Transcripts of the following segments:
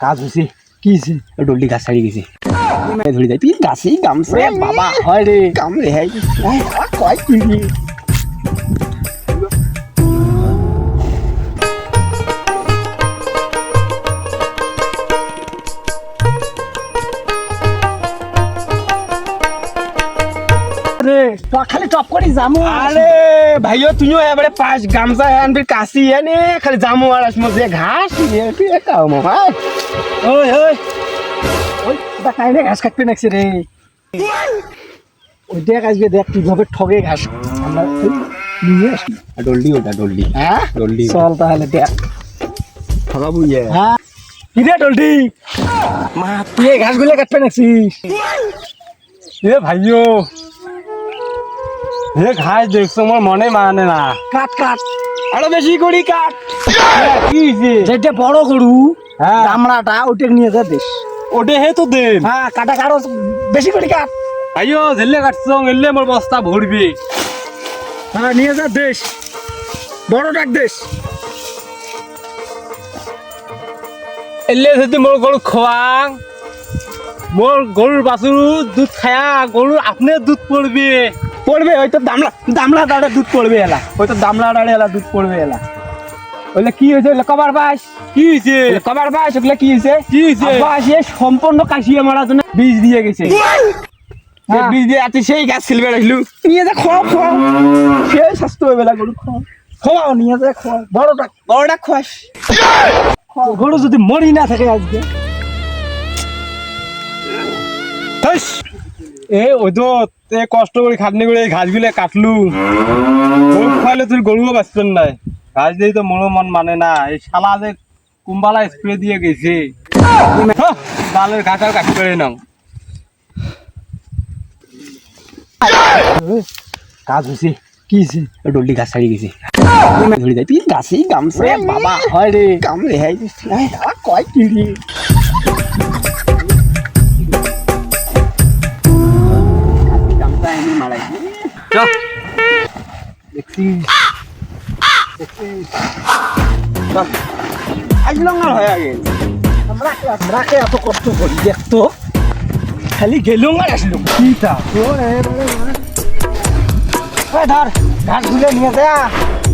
কাজ হয়েছে কি হয়েছে? ডলটি গাছ ছাড়িয়ে গেছে, ধরে যাই গাছেই গামছে বাবা হয় রে কামড়ে হ্যাঁ কয় কি খালি টপ করি জামু। আরে ভাইও তুইও এবারে পাঁচ গামছা হ্যান ফির কাশি এনে খালি জামু আর মধ্যে ঘাস তুই একাও মামা ওই ওই ওই দেখাইনে ঘাস কাটবে নাকছে রে ওই দেখ আসবে দেখ কিভাবে ঠগে ঘাস আমরা নিয়ে আসি। ডলডি ওটা ডলডি হ্যাঁ ডলডি চল তাহলে দেখ ঠগাবো ইয়ে হ্যাঁ কি রে ডলডি মা তুই এই ঘাসগুলো কাটবে নাকছিস? এ ভাইও হে ঘাস দেখছো আমার মনে মানে না কাট কাট আরো বেশি করি কাট কি যেটা বড় গরু হ্যাঁ দামড়াটা ওটা নিয়ে যা দেশ ওটা হে তো দেন হ্যাঁ কাটা কারো বেশি করে কাট আইও ঝেলে কাটছো এলে আমার বস্তা ভরবে হ্যাঁ নিয়ে যা দেশ বড়টাক দেশ এলে যদি মোর গরু খোয়াং মোর গরুর বাছুর দুধ খায়া গরুর আপনি দুধ পড়বে পড়বে হয়তো দামলা দাঁড়ে দুধ পড়বে এলা হয়তো দামলা দাঁড়ে এলা দুধ পড়বে এলা ওইলে কি হয়েছে কবার বাস কি হয়েছে কবার বাস ওগুলো কি হয়েছে বাসে সম্পূর্ণ কাশিয়ে মারার জন্য বীজ দিয়ে গেছে বীজ দিয়ে আছে সেই গাছ ছিলবে রাখলু নিয়ে যা খাওয়া খাওয়া সেই স্বাস্থ্য হয়ে বেলা গরু খাওয়া খাওয়াও নিয়ে যা খাওয়া বড়টা খাস গরু যদি মরি না থাকে আজকে এ ওই তো কষ্ট করে খাটনি করে এই ঘাসগুলো কাটলু গরু খাইলে তুই গরুও বাঁচবেন না ঘাস দিয়ে তো মনো মন মানে না এই শালা যে কুম্বালা স্প্রে দিয়ে গেছে ডালের ঘাস আর কাটি করে নাও কাজ হয়েছে কি হয়েছে? ডলটি গাছ ছাড়িয়ে গেছে ধরে যাই গাছেই গামছে বাবা হয় রে কামড়ে হ্যাঁ কয় কি রে এত কষ্ট করি দেখতো খালি গেলুম আর আসলুম কিটা ধর ঘাস গুলো নিয়ে যা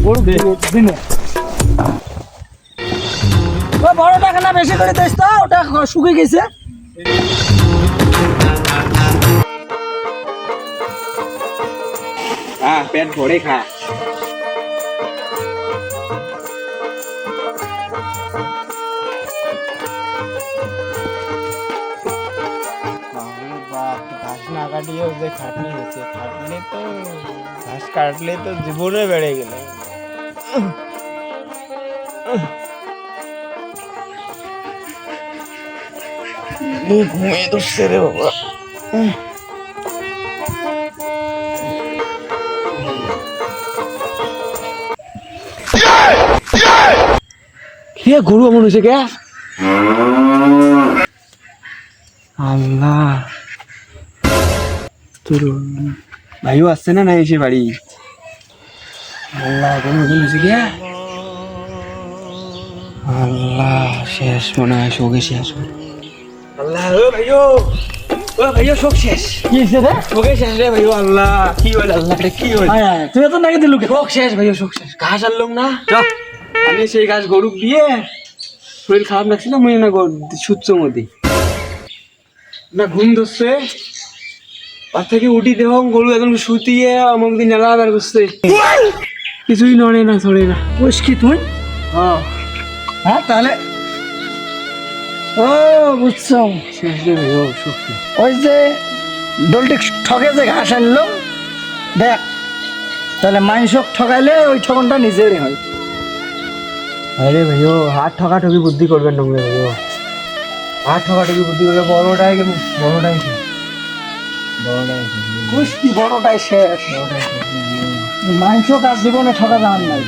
গরু দিনে বড় টাকা না বেশি করে দিস তো ওটা শুকিয়ে গেছে হ্যাঁ পেট ভরে খা ঘাস না কাটিয়েও যে খাটনি হচ্ছে খাটলে তো ঘাস কাটলে তো জীবনে বেড়ে গেল ঘুমিয়ে ধরছে রে বাবা কে গরু এমন হয়েছে কে আল্লাহ তোর ভাইও আসছে না না এসে বাড়ি আল্লাহ গরু এমন হয়েছে কে আল্লাহ শেষ মনে হয় শোকে শেষ আল্লাহ ও ভাইও শোক শেষ কি হয়েছে রে শোকে শেষ রে ভাইও আল্লাহ কি হল আল্লাহ কি হল তুই তো নাকি দিলু শোক শেষ ভাইও শোক শেষ ঘাস আনলাম না আমি সেই গাছ গরু দিয়ে শরীর খারাপ লাগছিল মনে না সুচ্চ মধ্যে না ঘুম ধরছে আর থেকে উঠি দেহ গরু এখন শুতিয়ে আমাকে দিন নেলা বের করছে কিছুই নড়ে না ছড়ে না বুঝ কি তুই হ্যাঁ তাহলে ও বুঝছো শেষ দেবে ও শক্তি ওই যে ডলটি ঠকে যে ঘাস আনলো দেখ তাহলে মাংসক ঠকাইলে ওই ঠকনটা নিজেরই হয় আরে ভাইও হাত ঠকাঠকি বুদ্ধি করবেন না ভাইও হাত ঠকাঠকি বুদ্ধি করলে বড়টাই বড়টাই শেষ মাংস কাজ জীবনে ঠকা যান নাই